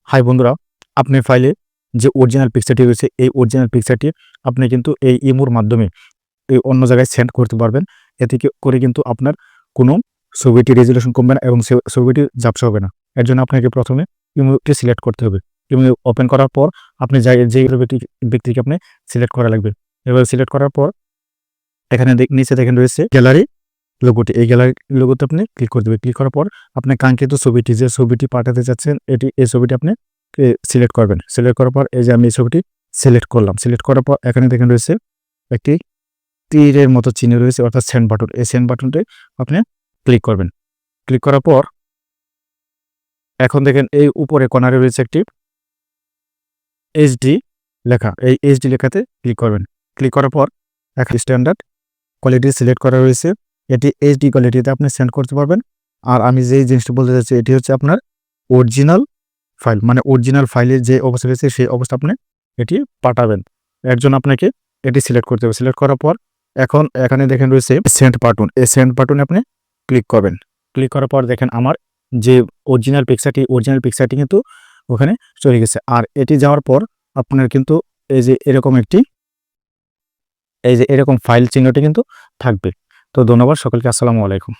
High বন্ধুরা, আপনার ফাইলে যে অরিজিনাল পিকচারটি রয়েছে এই অরিজিনাল পিকচারটি আপনি কিন্তু এই ইমোর মাধ্যমে এই অন্য জায়গায় সেন্ড করতে পারবেন। এতে করে কিন্তু আপনার কোনো ছবিটি রেজুলেশন কমবে না এবং ছবিটি ঝাপসা হবে না। এর জন্য আপনাকে প্রথমে ইমোটি সিলেক্ট করতে হবে। ইমো ওপেন করার পর আপনি যে ব্যক্তিকে আপনি সিলেক্ট করা লাগবে। এবার সিলেক্ট করার পর এখানে নিচে দেখেন রয়েছে গ্যালারি লোগোটি। এই গ্যালারি লোগোতে আপনি ক্লিক করে দেবেন। ক্লিক করার পর আপনার কাঙ্ক্ষিত ছবিটি যে ছবিটি পাঠাতে চাচ্ছেন এই ছবিটি আপনি সিলেক্ট করবেন। সিলেক্ট করার পর এই যে আমি এই ছবিটি সিলেক্ট করলাম। সিলেক্ট করার পর এখানে দেখেন রয়েছে একটি তীরের মতো চিহ্ন রয়েছে, অর্থাৎ সেন্ড বাটন। এই সেন্ড বাটনটি আপনি ক্লিক করবেন। ক্লিক করার পর এখন দেখেন এই উপরে কর্নারে রয়েছে একটি এইচডি লেখা। এই এইচডি লেখাতে ক্লিক করবেন। ক্লিক করার পর এখন স্ট্যান্ডার্ড কোয়ালিটি সিলেক্ট করা রয়েছে। এটি এইচডি কোয়ালিটিতে আপনি সেন্ড করতে পারবেন। আর আমি যেই জিনিসটা বলতে চাচ্ছি এটি হচ্ছে আপনার অরিজিনাল ফাইল, মানে অরিজিনাল ফাইলের যে অবস্থা রয়েছে সেই অবস্থা আপনি এটি পাঠাবেন। এর জন্য আপনাকে এটি সিলেক্ট করতে হবে। সিলেক্ট করার পর এখন এখানে দেখেন রয়েছে সেন্ড বাটন। এই সেন্ড বাটনে আপনি ক্লিক করবেন। ক্লিক করার পর দেখেন আমার যে অরিজিনাল পিকচারটি কিন্তু ওখানে চলে গেছে। আর এটি যাওয়ার পর আপনার কিন্তু এই যে এরকম ফাইল চিহ্নটি কিন্তু থাকবে। তো ধন্যবাদ সকলকে। আসসালামু আলাইকুম।